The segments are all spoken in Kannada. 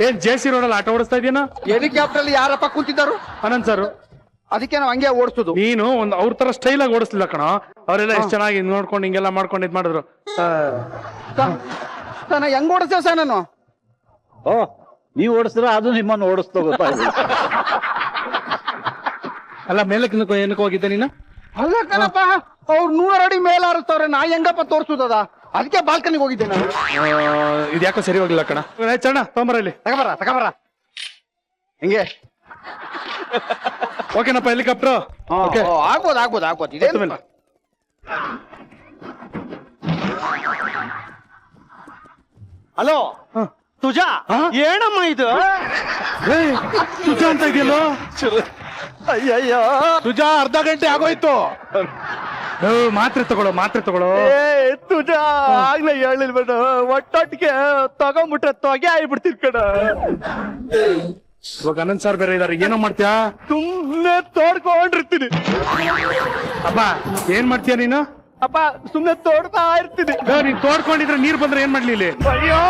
ಏನ್ ಜೆ.ಸಿ. ರೋಡ್ ಅಲ್ಲಿ ಆಟ ಓಡಿಸ್ತಾ ಇದೀನ? ಹೆಲಿಕಾಪ್ಟರ್ ಅಲ್ಲಿ ಯಾರಪ್ಪ ಕೂತಿದ್ದಾರು? ಅನಂತ್ ಸರ್. ಅದಕ್ಕೆ ನಾವು ಹಂಗೆ ಓಡಿಸೋದು. ನೀನು ಒಂದ್ ಅವ್ರ ತರ ಸ್ಟೈಲ್ ಆಗಿ ಓಡಿಸ್ಲಿಲ್ಲ ಕಣ. ಅವರೆಲ್ಲ ಎಷ್ಟ್ ಚೆನ್ನಾಗಿ ನೋಡ್ಕೊಂಡು ಹಿಂಗೆಲ್ಲ ಮಾಡ್ಕೊಂಡು ಇದ್ ಮಾಡಿದ್ರು. ಹೆಂಗ್ ಓಡಿಸ್ತೇವ ಸರ್ ನಾನು? ಓ ನೀವ್ ಓಡಿಸಿದ್ರೆ ಅದು ನಿಮ್ಮನ್ನು ಓಡಿಸ್ತಾ ಗೊತ್ತಾಗ. ಅಲ್ಲ ಮೇಲಕ್ಕೆ ಏನಕ್ಕೆ ಹೋಗಿದ್ದೆ ನೀನು? ಅಲ್ಲ ಕಣಪ್ಪ, ಅವ್ರು 100 ಅಡಿ ಮೇಲೆ ಹಾರಿಸ್ತವ್ರೆ, ನಾ ಹೆಂಗಪ್ಪ ತೋರ್ಸುದದ? ಅದಕ್ಕೆ ಬಾಲ್ಕನಿಗೆ ಹೋಗಿದ್ದೆ ನಾನು. ಇದ್ಯಾಕೋ ಸರಿ ಹೋಗಿಲ್ಲ ಕಣ. ಚಣ್ಣ ತೊಂಬರ ಇಲ್ಲಿ ತಗಬರ ಹಿಂಗೆ. ಓಕೆನಪ್ಪ ಹೆಲಿಕಾಪ್ಟರ್? ಆಗ್ಬೋದು ಇದೇನು? ಹಲೋ ತುಜಾ, ಏನಮ್ಮ ಇದು? ತುಜಾ ಅಂತ ಇದೆಯಲ್ಲೋ? ಅಯ್ಯಯ್ಯೋ ತುಜಾ, ಅರ್ಧ ಗಂಟೆ ಆಗೋಯ್ತು. ಮಾತ್ರೆ ತಗೊಳ್ಳೋ. ತುಜಾ ಆಗ್ಲೇ ಹೇಳಿಲ್ಬೇಡ, ಒಟ್ಟೊಟ್ಟಿಗೆ ತಗೊಂಡ್ಬಿಟ್ರೆ ತೊಗೆ ಆಗ್ಬಿಡ್ತಿರ್ ಕಣ. ಇವಾಗ ಅನಂತ್ ಸರ್ ಬೇರೆ ಇದಾರೆ, ಏನೋ ಮಾಡ್ತೀಯಾ? ಸುಮ್ನೆ ತೋಡ್ಕೊಂಡಿರ್ತೀನಿ. ಅಪ್ಪ ಏನ್ ಮಾಡ್ತೀಯ ನೀನು? ಅಪ್ಪ ಸುಮ್ನೆ ತೋಡ್ತಾ ಇರ್ತೀನಿ. ನೀನ್ ತೋಡ್ಕೊಂಡಿದ್ರೆ ನೀರ್ ಬಂದ್ರೆ ಏನ್ ಮಾಡ್ಲಿ ಇಲ್ಲಿ? ಅಯ್ಯೋ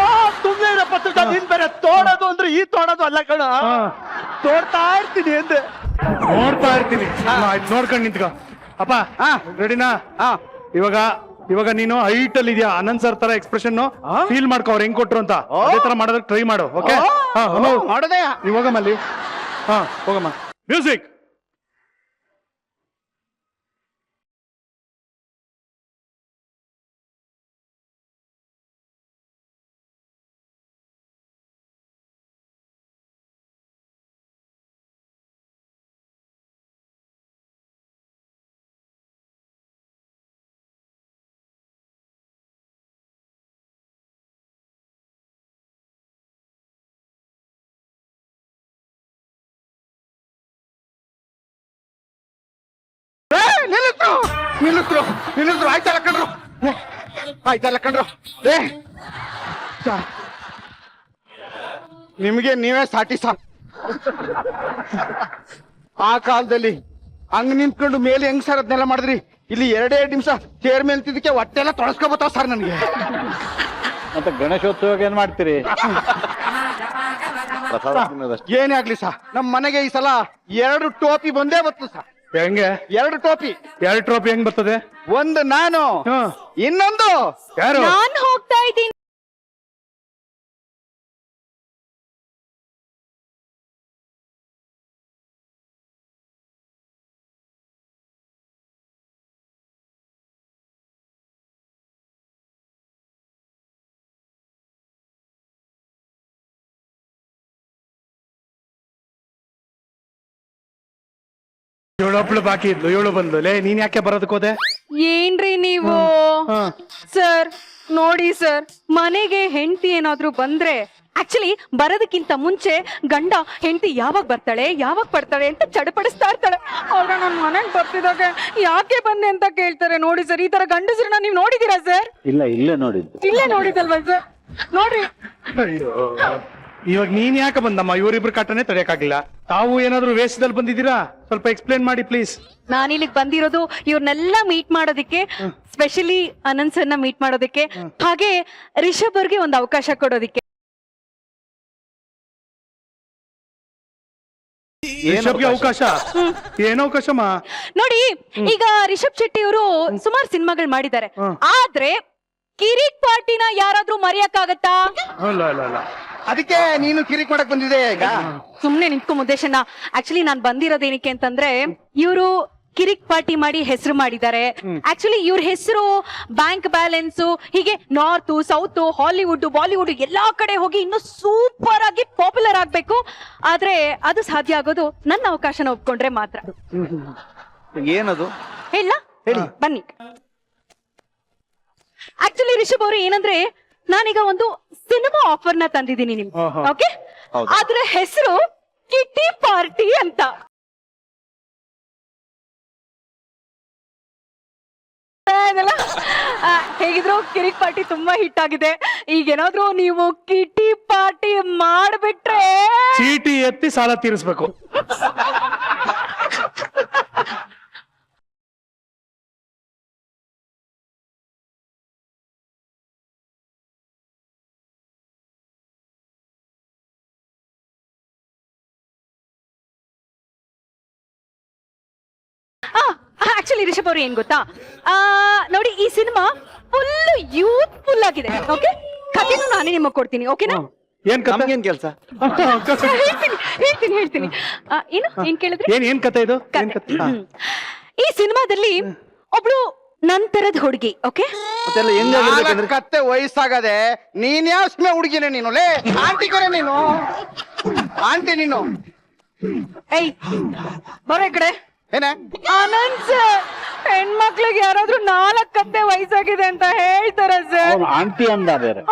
ಸುಮ್ನೆ ಇರಪ್ಪ ತುಜಾ, ನೀನ್ ಬೇರೆ ತೋಡೋದು ಅಂದ್ರೆ ಈ ತೋಡೋದು ಅಲ್ಲ ಕಣ. ತೋಡ್ತಾ ಇರ್ತೀನಿ ಅಂದೆ. ನೋಡ್ತಾ ಇರ್ತೀನಿ, ನೋಡ್ಕೊಂಡ್ ನಿಂತ್ಕೊ. ಅಪ್ಪ ರೆಡಿನಾ? ಇವಾಗ ನೀನು ಹೈಟ್ ಅಲ್ಲಿ ಇದೆಯಾ, ಅನಂತ್ ಸರ್ ತರ ಎಕ್ಸ್ಪ್ರೆಷನ್ ಫೀಲ್ ಮಾಡ್ಕೊ, ಅವ್ರು ಹೆಂಗ್ ಕೊಟ್ರು ಅಂತ. ಅದೇ ತರ ಮಾಡೋದಕ್ಕೆ ಟ್ರೈ ಮಾಡು. ಓಕೆ ಮಾಡೋದೇ? ನೀವ್ ಹೋಗಮ್ಮ ಅಲ್ಲಿ. ಹೋಗಮ್ಮ. ಮ್ಯೂಸಿಕ್. ನಿಲ್ಲಿಸ್ರು ಆಯ್ತಲ್ಲ ಕಣ್ರು. ನಿಮ್ಗೆ ನೀವೇ ಸಾಟಿ ಸಾ. ಆ ಕಾಲದಲ್ಲಿ ಹಂಗ್ ನಿಂತ್ಕೊಂಡು ಮೇಲೆ ಹೆಂಗ್ ಸರ್ ಅದನ್ನೆಲ್ಲ ಮಾಡಿದ್ರಿ? ಇಲ್ಲಿ 2 ನಿಮಿಷ ಚೇರ್ ಮೇಲೆ ನಿಂತಿದ್ದಕ್ಕೆ ಹೊಟ್ಟೆಲ್ಲ ತೊಳಸ್ಕೊಬತ್ತಾವ ಸರ್ ನನಗೆ. ಮತ್ತೆ ಗಣೇಶೋತ್ಸವ ಏನ್ ಮಾಡ್ತೀರಿ? ಏನೇ ಆಗ್ಲಿ ಸಾ, ನಮ್ ಮನೆಗೆ ಈ ಸಲ 2 ಟೋಪಿ ಬಂದೇ ಬತ್ತು ಸಾ. ಹೆಂಗೆ 2 ಟೋಪಿ? 2 ಟ್ರೋಫಿ ಹೆಂಗ್ ಬರ್ತದೆ? ಒಂದು ನಾನು, ಇನ್ನೊಂದು ಯಾರು? ನಾನ್ ಹೋಗ್ತಾ ಇದ್ದೀನಿ. ಏಳೊಬ್ಳು ಬಾಕಿ ಇದ್ಲು, 7 ಬಂದ್ಲು. ಲೇ ನೀನ್ ಯಾಕೆ ಬರೋದಕ್ಕೆ ಹೋದೆ? ಏನ್ರಿ ನೀವು ಸರ್? ನೋಡಿ ಸರ್, ಮನೆಗೆ ಹೆಂಡತಿ ಏನಾದ್ರೂ ಬಂದ್ರೆ ಆಕ್ಚುಲಿ ಬರೋದಕ್ಕಿಂತ ಮುಂಚೆ ಗಂಡ ಹೆಂಡತಿ ಯಾವಾಗ ಬರ್ತಾಳೆ ಯಾವಾಗ ಪಡ್ತಾಳೆ ಅಂತ ಚಡಪಡಿಸ್ತಾ ಇರ್ತಾಳೆ. ಆಗ ನನ್ ಮನೆಗ್ ಬರ್ತಿದಾಗ ಯಾಕೆ ಬಂದೆ ಅಂತ ಕೇಳ್ತಾರೆ. ನೋಡಿ ಸರ್, ಈ ತರ ಗಂಡಸ್ರನ್ನ ನೀವ್ ನೋಡಿದೀರಾ ಸರ್? ಇಲ್ಲೇ ನೋಡಿದಲ್ವಾ ಸರ್? ನೋಡ್ರಿ. ಇವಾಗ ನೀನ್ ಯಾಕೆ ಬಂದಮ್ಮ? ಇವರಿಬ್ರು ಕಾಟನೆ ತಡೆಯಕ್ಕಾಗಿಲ್ಲ. ತಾವು ಏನಾದ್ರು ವೇಷದಲ್ಲಿ ಬಂದಿದ್ದೀರಾ? ಸ್ವಲ್ಪ ಎಕ್ಸ್ಪ್ಲೇನ್ ಮಾಡಿ ಪ್ಲೀಸ್. ನಾನು ಇಲ್ಲಿಗೆ ಬಂದಿರೋದು ಇವ್ರನ್ನೆಲ್ಲ ಮೀಟ್ ಮಾಡೋದಕ್ಕೆ, ಸ್ಪೆಷಲಿ ಅನಂತ್ ಸರ್ನ ಮೀಟ್ ಮಾಡೋದಕ್ಕೆ, ಹಾಗೆ ರಿಷಬ್ ಅವ್ರಿಗೆ ಒಂದು ಅವಕಾಶ ಕೊಡೋದಕ್ಕೆ. ರಿಷಬ್ಗೆ ಅವಕಾಶ? ಏನ್ ಅವಕಾಶಮ್ಮ? ನೋಡಿ, ಈಗ ರಿಷಬ್ ಶೆಟ್ಟಿ ಅವರು ಸುಮಾರು ಸಿನಿಮಾಗಳು ಮಾಡಿದ್ದಾರೆ, ಆದ್ರೆ ಕಿರಿಕ್ ಪಾರ್ಟಿನ ಯಾರಾದ್ರೂ ಮರೆಯಕ್ಕಾಗತ್ತಾ? ಅದಕ್ಕೆ ನೀನು ಕಿರಿಕ್ ಮಾಡಕ್ ಬಂದಿದೆ ಈಗ. ಸುಮ್ನೆ ನಿಂತ್ಕೊ ಮುದ್ದೇಶಣ್ಣ. ಆಕ್ಚುಲಿ ನಾನ್ ಬಂದಿರೋದೇನಕ್ಕೆ ಅಂತಂದ್ರೆ, ಇವರು ಕಿರಿಕ್ ಪಾರ್ಟಿ ಮಾಡಿ ಹೆಸರು ಮಾಡಿದ್ದಾರೆ. ಆಕ್ಚುಲಿ ಇವ್ರ ಹೆಸರು ಬ್ಯಾಂಕ್ ಬ್ಯಾಲೆನ್ಸ್, ಹೀಗೆ ನಾರ್ತ್ ಸೌತ್ ಹಾಲಿವುಡ್ ಬಾಲಿವುಡ್ ಎಲ್ಲಾ ಕಡೆ ಹೋಗಿ ಇನ್ನು ಸೂಪರ್ ಆಗಿ ಪಾಪ್ಯುಲರ್ ಆಗ್ಬೇಕು. ಆದ್ರೆ ಅದು ಸಾಧ್ಯ ಆಗೋದು ನನ್ನ ಅವಕಾಶನ ಒಪ್ಕೊಂಡ್ರೆ ಮಾತ್ರ. ಏನದು ಹೇಳ? ಬನ್ನಿ. ಆಕ್ಚುಲಿ ರಿಷಬ್ ಅವರು ಏನಂದ್ರೆ, ನಾನೀಗ ಒಂದು ಸಿನಿಮಾ ಆಫರ್ ನ ತಂದಿದ್ದೀನಿ ನಿಮ್ಗೆ. ಓಕೆ, ಅದ್ರ ಹೆಸರು ಕಿಟ್ಟಿ ಪಾರ್ಟಿ ಅಂತ. ಹೇಗಿದ್ರು ಕಿರಿಕ್ ಪಾರ್ಟಿ ತುಂಬಾ ಹಿಟ್ ಆಗಿದೆ. ಈಗೇನಾದ್ರೂ ನೀವು ಕಿಟ್ಟಿ ಪಾರ್ಟಿ ಮಾಡ್ಬಿಟ್ರೆ ಚೀಟಿ ಎತ್ತಿ ಸಾಲ ತೀರಿಸ್ಬೇಕು. ಆಕ್ಚುಲಿ ರಿಷಬ್ ಅವ್ರು ಏನ್ ಗೊತ್ತಾ, ನೋಡಿ ಈ ಸಿನಿಮಾ ಫುಲ್ ಯೂತ್ಫುಲ್ ಆಗಿದೆ. ಓಕೆ, ಕಥೆನೂ ನಾನೇ ನಿಮಗೆ ಕೊಡ್ತೀನಿ. ಓಕೆನಾ? ಏನ್ ಕತೆ? ನಮ್ಗೇನ್ ಕೆಲ್ಸ? ಹೇಳ್ತೀನಿ. ಏನ್ ಕೇಳಿದ್ರಿ? ಏನ್ ಕತೆ ಇದು? ಏನ್ ಕತೆ? ಈ ಸಿನಿಮಾದಲ್ಲಿ ಒಬ್ಳು ನಂತರದ ಹುಡುಗಿ. ಓಕೆ, ಮತ್ತೆಲ್ಲ ಹೆಂಗಾಗಿರ್ಬೇಕಂದ್ರೆ ಕತ್ತೆ ವಯಸ್ಸಾಗದೆ ನೀನ್ ಯಾವ ಸ್ಮೆ ಹುಡುಗಿನೇ ನೀನು? ಲೇ ಆಂಟಿ ಕರೆ ನೀನು, ಆಂಟಿ ನೀನು. ಏಯ್ ಬರೋ ಈ ಕಡೆ. ಏನ ಆನಂದ್ ಸರ್, ಹೆಣ್ಮಕ್ಳಿಗೆ ಯಾರಾದ್ರೂ 4 ಕತ್ತೆ ವಯಸ್ಸಾಗಿದೆ ಅಂತ ಹೇಳ್ತಾರ ಸರ್. ಅವ್ನು ಆಂಟಿ ಅಂದ ಬೇರೆ.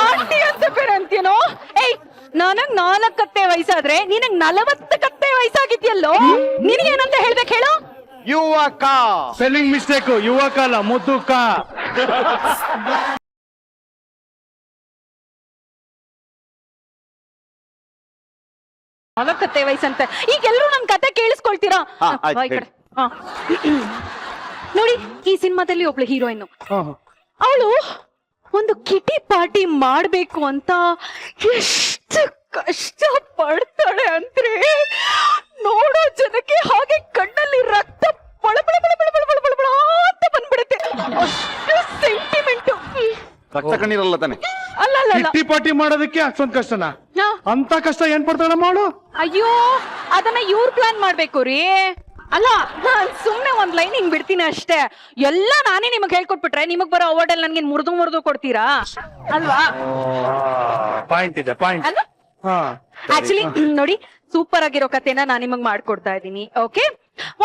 ಆಂಟಿ ಅಂತ ಬೇರೆ ಅಂತೀನೋ? ಏಯ್, ನನಗ್ 4 ಕತ್ತೆ ವಯಸ್ಸಾದ್ರೆ ನಿನಗ್ 40 ಕತ್ತೆ ವಯಸ್ಸಾಗಿದ್ಯಲ್ಲೋ. ನಿನಗೇನಂತ ಹೇಳ್ಬೇಕು ಹೇಳು? ಯುವಕ. Spelling mistake. ಯುವಕ ಅಲ್ಲ, ಮುದುಕ. ಕತ್ತೆ ವಯಸ್ಸಂತ. ಈಗ ಎಲ್ರು ನನ್ ಕತೆ ಕೇಳಿಸ್ಕೊಳ್ತೀರಾ? ಬಾ ಈ ಕಡೆ. ನೋಡಿ, ಈ ಸಿನಿಮಾದಲ್ಲಿ ಒಬ್ಳು ಹೀರೋಯಿನ್. ಅವಳು ಒಂದು ಕಿಟಿ ಪಾರ್ಟಿ ಮಾಡ್ಬೇಕು ಅಂತ ಎಷ್ಟು ಕಷ್ಟ ಪಡ್ತಾಳೆ ಅಂದ್ರೆ ನೋಡೋ ಜನಕ್ಕೆ ಹಾಗೆ ಕಣ್ಣಲ್ಲಿ ರಕ್ತ ಬಳ ಬಳ ಬಳ ಬಳ ಬಳ ಬಳ ಬಳ ಬಳ ಅಂತ ಬಂದ್ಬಿಡುತ್ತೆ. ಅಷ್ಟು ಸೆಂಟಿಮೆಂಟ್. ರಕ್ತ ಕಣ್ಣೀರಲ್ಲ ತಾನೆ? ಅಲ್ಲ ಅಲ್ಲ ಅಲ್ಲ. ಕಿಟ್ಟಿ ಪಾರ್ಟಿ ಮಾಡೋದಕ್ಕೆ ಅಷ್ಟೊಂದ್ ಕಷ್ಟನಾ? ಹಾ. ಅಂತ ಕಷ್ಟ ಏನ್ ಪಡ್ತಾಳ ಮಾಡು? ಅಯ್ಯೋ, ಅದನ್ನ ಇವ್ರು ಪ್ಲಾನ್ ಮಾಡ್ಬೇಕು ರೀ. ಅಲ್ಲ, ನಾನ್ ಸುಮ್ನೆ ಒಂದ್ ಲೈನ್ ಹಿಂಗ್ ಬಿಡ್ತೀನಿ ಅಷ್ಟೇ. ಎಲ್ಲ ನಾನೇ ನಿಮಗ್ ಹೇಳ್ಕೊಟ್ಬಿಟ್ರೆ ನಿಮಗ್ ಬರೋ ಅವಾರ್ಡ್ ಅಲ್ಲಿ ನನ್ಗೆ ಮುರಿದು ಕೊಡ್ತೀರಾ ಅಲ್ವಾ? ಪಾಯಿಂಟ್ ಇದೆ, ಪಾಯಿಂಟ್. ಅಲ್ವಾ? ಆಕ್ಚುಲಿ ನೋಡಿ, ಸೂಪರ್ ಆಗಿರೋ ಕಥೆನ ನಾನ್ ನಿಮಗ್ ಮಾಡ್ಕೊಡ್ತಾ ಇದೀನಿ. ಓಕೆ,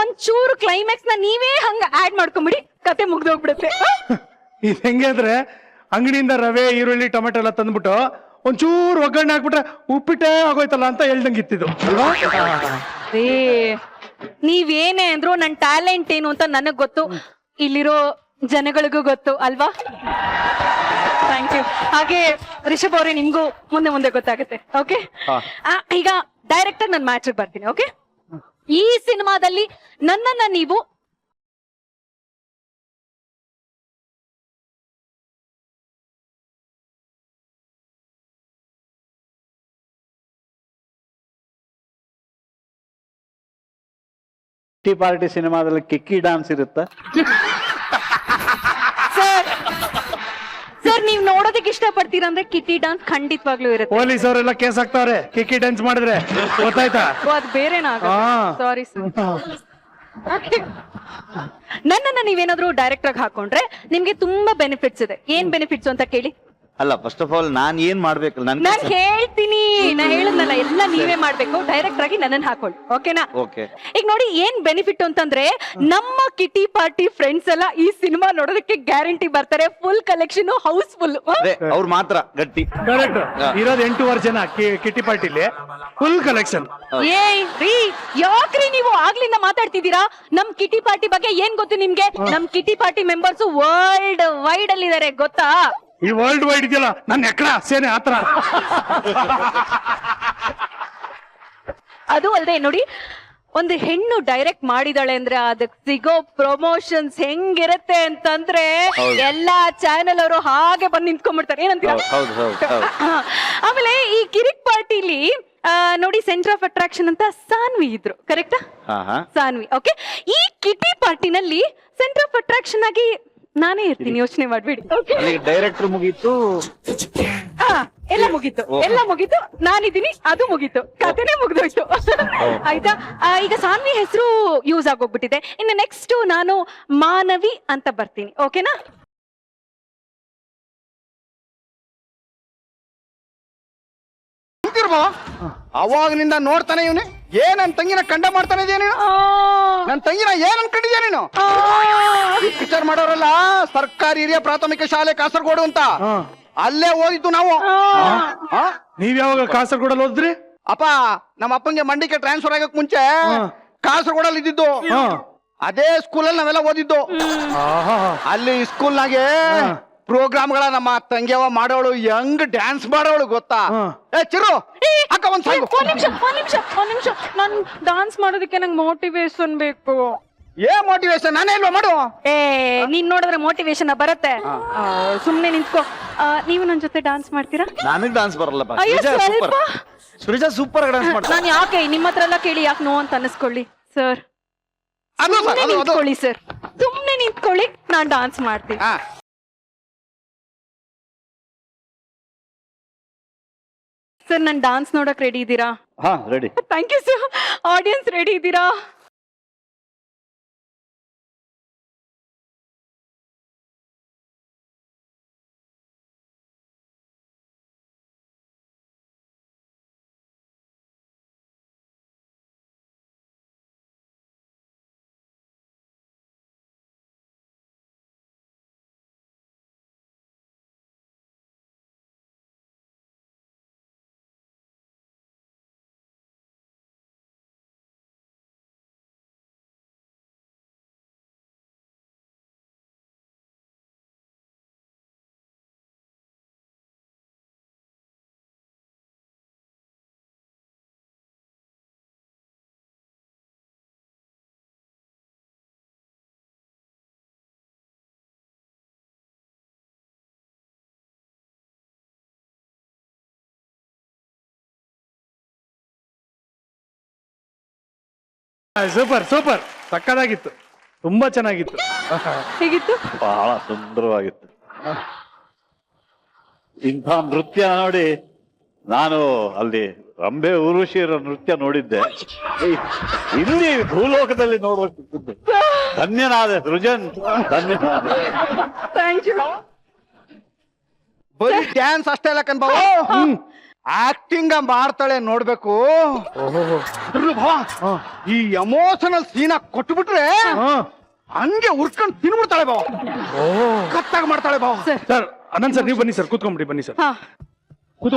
ಒಂಚೂರು ಕ್ಲೈಮ್ಯಾಕ್ಸ್ ನ ನೀವೇ ಹಂಗ ಆಡ್ ಮಾಡ್ಕೊಂಬಿಡಿ, ಕತೆ ಮುಗ್ದೋಗ್ಬಿಡುತ್ತೆ. ಇದು ಹೆಂಗೆ ಅಂದ್ರೆ, ಅಂಗಡಿಯಿಂದ ರವೆ, ಈರುಳ್ಳಿ, ಟೊಮೆಟೊ ಎಲ್ಲ ತಂದ್ಬಿಟ್ಟು ಒಂಚೂರು ಒಗ್ಗರಣೆ ಹಾಕ್ಬಿಟ್ರೆ ಉಪ್ಪಿಟ್ಟೆ ಆಗೋಯ್ತಲ್ಲ ಅಂತ ಹೇಳ್ದಂಗೆ ಇತ್ತಿದ್ದು ಅಲ್ವಾ? ರೇ, ನೀವೇನೇ ಅಂದ್ರು ನನ್ ಟ್ಯಾಲೆಂಟ್ ಏನು ಅಂತ ನನಗ್ ಗೊತ್ತು, ಇಲ್ಲಿರೋ ಜನಗಳಿಗೂ ಗೊತ್ತು ಅಲ್ವಾ? Thank you. ಹಾಗೆ ರಿಷಬ್ ಅವರೇ, ನಿಮ್ಗೂ ಮುಂದೆ ಮುಂದೆ ಗೊತ್ತಾಗುತ್ತೆ. ಓಕೆ, ಈಗ ಡೈರೆಕ್ಟರ್ ನನ್ನ ಮ್ಯಾಟ್ರಿಗೆ ಬರ್ತೀನಿ. ಓಕೆ, ಈ ಸಿನಿಮಾದಲ್ಲಿ ನನ್ನನ್ನ ನೀವು ಕಿಟ್ಟಿ ಪಾರ್ಟಿ ಸಿನಿಮಾದಲ್ಲಿ ಕಿಕ್ಕಿ ಡಾನ್ಸ್ ಇರುತ್ತಾ? ಸರ್, ನೀವ್ ನೋಡೋದಕ್ಕೆ ಇಷ್ಟ ಪಡ್ತೀರಾ ಅಂದ್ರೆ ಕಿಟ್ಟಿ ಡಾನ್ಸ್ ಖಂಡಿತವಾಗ್ಲೂ ಇರುತ್ತೆ. ಪೊಲೀಸ್ ಅವರೆಲ್ಲ ಕೇಸ್ ಹಾಕ್ತಾವ್ರೆ ಕಿಕ್ಕಿ ಡ್ಯಾನ್ಸ್ ಮಾಡಿದ್ರೆ, ಗೊತ್ತಾಯ್ತಾ? ಅದು ಬೇರೆನಾ? Sorry sir. ನನ್ನನ್ನ ನೀವೇನಾದ್ರೂ ಡೈರೆಕ್ಟರ್ ಆಗಿ ಹಾಕೊಂಡ್ರೆ ನಿಮ್ಗೆ ತುಂಬಾ ಬೆನಿಫಿಟ್ಸ್ ಇದೆ. ಏನ್ ಬೆನಿಫಿಟ್ಸ್ ಅಂತ ಕೇಳಿ. ಅಲ್ಲ, ಫಸ್ಟ್ ಆಫ್ ಆಲ್ ನಾನ್ ಏನ್ ಮಾಡ್ಬೇಕು? ನಾನ್ ಹೇಳ್ತೀನಿ, ನಾ ಹೇಳದ್ನಲ್ಲ, ಎಲ್ಲ ನೀವೇ ಮಾಡ್ಬೇಕು. ಡೈರೆಕ್ಟರ್ ಆಗಿ ನನ್ನನ್ನು ಹಾಕೊಳ್ಳಿ. ಓಕೆನಾ? ಓಕೆ. ಈಗ ನೋಡಿ, ಏನ್ ಬೆನಿಫಿಟ್ ಅಂತಂದ್ರೆ, ನಮ್ಮ ಕಿಟಿ ಪಾರ್ಟಿ ಫ್ರೆಂಡ್ಸ್ ಎಲ್ಲ ಈ ಸಿನಿಮಾ ನೋಡೋದಕ್ಕೆ ಗ್ಯಾರಂಟಿ ಬರ್ತಾರೆ. Full collection, house full. ಅವ್ರು ಮಾತ್ರ ಗಟ್ಟಿ. ಕರೆಕ್ಟ್. ಇರೋದು 8 ಜನ ಕಿಟ್ಟಿ ಪಾರ್ಟಿಲಿ, ಫುಲ್ ಕಲೆಕ್ಷನ್. ಏಯ್ ರೀ, ಯಾಕ್ರಿ ನೀವು ಆಗ್ಲಿಂದ ಮಾತಾಡ್ತಿದ್ದೀರಾ? ನಮ್ ಕಿಟಿ ಪಾರ್ಟಿ ಬಗ್ಗೆ ಏನ್ ಗೊತ್ತು ನಿಮ್ಗೆ? ನಮ್ ಕಿಟಿ ಪಾರ್ಟಿ ಮೆಂಬರ್ಸ್ ವರ್ಲ್ಡ್ ವೈಡ್ ಅಲ್ಲಿ ಇದಾರೆ, ಗೊತ್ತಾ? ಈ ವರ್ಲ್ಡ್ ವೈಡ್ ಇದೆಯಲ್ಲ, ನನ್ನ ಎಕ್ಕಡ ಸೇನೆ ಆತರ. ಅದು ಅಲ್ಲದೆ ನೋಡಿ, ಒಂದು ಹೆಣ್ಣು ಡೈರೆಕ್ಟ್ ಮಾಡಿದಾಳೆ ಅಂದ್ರೆ ಅದಕ್ಕೆ ಸಿಗೋ ಪ್ರಮೋಷನ್ಸ್ ಹೆಂಗಿರತ್ತೆ ಅಂತಂದ್ರೆ ಎಲ್ಲಾ ಚಾನೆಲ್ ಅವರು ಹಾಗೆ ಬಂದು ನಿಂತ್ಕೊಂಡ್ಬಿಡ್ತಾರೆ. ಏನಂತೀರಾ? ಆಮೇಲೆ ಈ ಕಿರಿಕ್ ಪಾರ್ಟಿಲಿ ನೋಡಿ, ಸೆಂಟರ್ ಆಫ್ ಅಟ್ರಾಕ್ಷನ್ ಅಂತ ಸಾನ್ವಿ ಇದ್ರು, ಕರೆಕ್ಟಾ? ಸಾನ್ವಿ. ಓಕೆ, ಈ ಕಿಟಿ ಪಾರ್ಟಿನಲ್ಲಿ ಸೆಂಟರ್ ಆಫ್ ಅಟ್ರಾಕ್ಷನ್ ಆಗಿ ನಾನೇ ಇರ್ತೀನಿ, ಯೋಚನೆ ಮಾಡ್ಬೇಡಿ. ಡೈರೆಕ್ಟರ್ ಮುಗೀತು, ಎಲ್ಲ ಮುಗೀತು, ನಾನಿದ್ದೀನಿ, ಅದು ಮುಗೀತು, ಕಥೆನೇ ಮುಗ್ದೋಯ್ತು. ಆಯ್ತಾ? ಈಗ ಸಾನ್ವಿ ಹೆಸರು ಯೂಸ್ ಆಗೋಗ್ಬಿಟ್ಟಿದೆ. ಇನ್ನು ನೆಕ್ಸ್ಟ್ ನಾನು ಮಾನವಿ ಅಂತ ಬರ್ತೀನಿ. ಓಕೆನಾ? ಅವಾಗನಿಂದ ನೋಡ್ತಾನೆ ಇವನೇ. ನನ್ ತಂಗಿನ ಕಂಡ ಮಾಡ್ತಾನೆ ಇದೆಯಾ ನೀನು? ನನ್ ತಂಗಿನ ಏನ್ ಅನ್ಕೊಂಡಿದ್ಯಾ ನೀನು? ಪಿಕ್ಚರ್ ಮಾಡೋರಲ್ಲ ಸರ್ಕಾರಿ ಹಿರಿಯ ಪ್ರಾಥಮಿಕ ಶಾಲೆ ಕಾಸರಗೋಡು ಅಂತ, ಅಲ್ಲೇ ಓದಿದ್ದು ನಾವು. ನೀವ್ ಯಾವಾಗ ಕಾಸರಗೋಡಲ್ಲಿ ಓದಿದ್ರಿ? ಅಪ್ಪ, ನಮ್ಮ ಅಪ್ಪಂಗೆ ಮಂಡಿಗೆ ಟ್ರಾನ್ಸ್ಫರ್ ಆಗಕ್ ಮುಂಚೆ ಕಾಸರಗೋಡಲ್ಲಿ ಇದ್ದಿದ್ದು. ಅದೇ ಸ್ಕೂಲಲ್ಲಿ ನಾವೆಲ್ಲ ಓದಿದ್ದು. ಅಲ್ಲಿ ಸ್ಕೂಲ್ನಾಗೆ ಪ್ರೋಗ್ರಾಮ್ಗಳ ನಮ್ಮ ತಂಗಿಯವ ಮಾಡೋಳು, ಯಂಗ್ ಡ್ಯಾನ್ಸ್ ಮಾಡೋಳು, ಗೊತ್ತಾ? ಚಿರು ಅಕ್ಕ, ಒಂದ್ ನಿಮಿಷ, ನಾನ್ ಡಾನ್ಸ್ ಮಾಡೋದಕ್ಕೆ ನಂಗೆ ಮೋಟಿವೇಶನ್ ಬೇಕು. ಮೋಟಿವೇಶನ್ ನಾನೇ ಇಲ್ವಾ ಮಾಡು? ನೀನ್ ನೋಡಿದ್ರೆ ಮೋಟಿವೇಶನ್ ಬರುತ್ತೆ. ಸುಮ್ನೆ ನಿಂತ್ಕೋ. ನೀವು ನನ್ ಜೊತೆ ಡಾನ್ಸ್ ಮಾಡ್ತೀರಾ? ನನಗ್ ಡಾನ್ಸ್ ಬರಲ್ಲಪ್ಪ. ಸೂಪರ್. ಸೂಪರ್ ಡಾನ್ಸ್ ಮಾಡ್ತಾರೆ. ನಾನು ಯಾಕೆ ನಿಮ್ಮ ಹತ್ರ ಎಲ್ಲ ಕೇಳಿ ಯಾಕೆ ನೋ ಅಂತ ಅನಿಸ್ಕೊಳ್ಳಿ ಸರ್. ಅದು ಸರ್, ಸುಮ್ನೆ ಅದು- ಅದು. ನಿಂತ್ಕೊಳ್ಳಿ ಸರ್, ಸುಮ್ನೆ ನಿಂತ್ಕೊಳ್ಳಿ, ನಾನ್ ಡಾನ್ಸ್ ಮಾಡ್ತೀನಿ. ಹಾ ಸರ್ ನನ್ ಡಾನ್ಸ್ ನೋಡಕ್ ರೆಡಿ ಇದ್ದೀರಾ? ಹಾ ready. Thank you sir. Audience ready ಇದ್ದೀರಾ? ಸೂಪರ್ ಸೂಪರ್, ಸಕ್ಕದಾಗಿತ್ತು, ತುಂಬಾ ಚೆನ್ನಾಗಿತ್ತು. ಹೇಗಿತ್ತು? ಬಹಳ ಸುಂದರವಾಗಿತ್ತು. ಇಂಥ ನೃತ್ಯ ನೋಡಿ ನಾನು ಅಲ್ಲಿ ರಂಬೆ ಊರ್ವಶಿಯರ ನೃತ್ಯ ನೋಡಿದ್ದೆ. ಇಲ್ಲಿ ಭೂಲೋಕದಲ್ಲಿ ನೋಡುವಷ್ಟು ಧನ್ಯನಾದೆ ಸೃಜನ್, ಧನ್ಯನಾದೆ. Thank you. ಬರೀ ಡ್ಯಾನ್ಸ್ ಅಷ್ಟೇ ಅಲ್ಲ ಕಣ್ ಬಾವ, ಆಕ್ಟಿಂಗ್ ಮಾಡ್ತಾಳೆ ನೋಡ್ಬೇಕು. ಅದ್ರಲ್ಲೂ ಭಾವ ಈ ಎಮೋಷನಲ್ ಸೀನ ಕೊಟ್ಬಿಟ್ರೆ ಹಂಗೆ ಉರ್ಕೊಂಡ್ ತಿನ್ಬಿಡ್ತಾಳೆ ಬಾವ, ಕತ್ತಾಗ ಮಾಡ್ತಾಳೆ ಬಾವ. ಸರ್ ಅನಂತ್ ಸರ್ ನೀವು ಬನ್ನಿ ಸರ್, ಕೂತ್ಕೊಂಡ್ಬಿಡಿ ಬನ್ನಿ ಸರ್. ಹಾ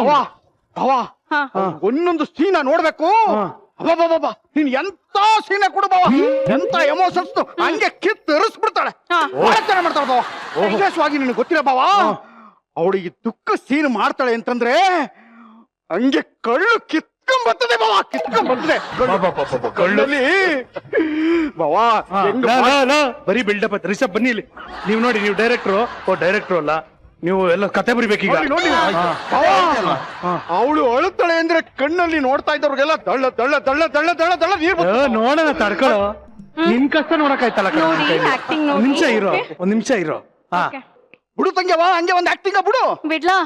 ಭಾವ ಭಾವ ಹಾ ಒಂದೊಂದು ಸೀನ ನೋಡ್ಬೇಕು. ಅಬ್ಬಬ್ಬಬ್ಬ, ನೀನ್ ಎಂತ ಸೀನ ಕೊಡು ಬಾವ, ಎಂತ ಎಮೋಷನ್ಸ್ ಹಂಗೆ ಕಿತ್ತರಿಸ್ಬಿಡ್ತಾಳೆ. ಹಾ. ಬಹಳ ಚೆನ್ನಾಗ್ ಮಾಡ್ತಾಳೆ ಬಾವ. ವಿಶೇಷವಾಗಿ ನಿನಗೆ ಗೊತ್ತಿಲ್ಲ ಬಾವ, ಅವಳಿಗೆ ದುಃಖ ಸೀನ್ ಮಾಡ್ತಾಳೆ ಅಂತಂದ್ರೆ ಹಂಗೆ ಕಳ್ಳು ಕಿತ್ಕೊಂಡ್ಬರ್ತದೆ ಬಾವ, ಕಿತ್ಕೊಂಡ್ಬರ್ತದೆ ಕಳ್ಳಲ್ಲಿ ಬಾವ. ಹೆಂಗ್ ಬರೀ ಬಿಲ್ಡಪ್ ಆಯ್ತು. ರಿಷಬ್ ಬನ್ನಿ ಇಲ್ಲಿ, ನೀವು ನೋಡಿ, ನೀವು ಡೈರೆಕ್ಟ್ರು. ಓ ಡೈರೆಕ್ಟ್ರು ಅಲ್ಲ ನೀವು, ಎಲ್ಲ ಕತೆ ಬರಿಬೇಕೀಗ. ನೋಡಿ ಅವಳು ಅಳುತ್ತಾಳೆ ಅಂದ್ರೆ ಕಣ್ಣಲ್ಲಿ ನೋಡ್ತಾ ಇದ್ದವ್ರಿಗೆಲ್ಲ ದಳ್ಳ ದಳ್ಳ ದಳ್ಳ ದಳ್ಳ ದಳ್ಳ ದಳ್ಳ ನೀರ್ ಬರ್ತದೆ. ನೋಡೋಣ ತಡ್ಕೊಳ್ಳೋ, ನಿನ್ ಕಷ್ಟ ನೋಡಕ್ಕಾಯ್ತಲ್ಲ ಕಣೋ, ನಿನ್ ನೋಡಿ, ಕೈಲಿ. acting ಒಂದ್ ನೋಡಿ. ನಿಮಿಷ ಇರೋ, Okay. ಒಂದ್ ನಿಮಿಷ ಇರೋ. ಹಾ Okay. ಬಿಡು ತಂಗ್ಯವ, ಹಂಗೆ ಒಂದ್ ಆಕ್ಟಿಂಗ್ ಬಿಡು. ಬಿಡ್ಲಾ?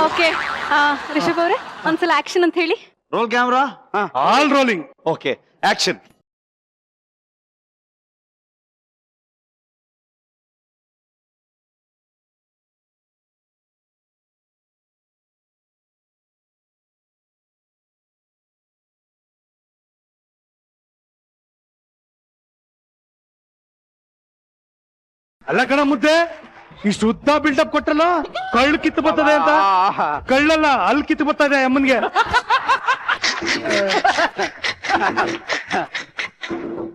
ಓಕೆ. ರಿಷಬ್ ಅವ್ರೆ ಒಂದ್ಸಲ ಆಕ್ಷನ್ ಅಂತ ಹೇಳಿ. Roll camera, all rolling. Okay action. ಅಲ್ಲ ಕಣ ಮುದ್ದೆ, ಇಷ್ಟು ಉದ್ದ ಬಿಲ್ಡಪ್ ಕೊಟ್ಟಲ್ಲ, ಕಳ್ಳು ಕಿತ್ತು ಬರ್ತದೆ ಅಂತ. ಕಳ್ಳಲ್ಲ, ಅಲ್ಲಿ ಕಿತ್ತು ಬರ್ತಾ ಇದೆ ಅಮ್ಮನ್ಗೆ.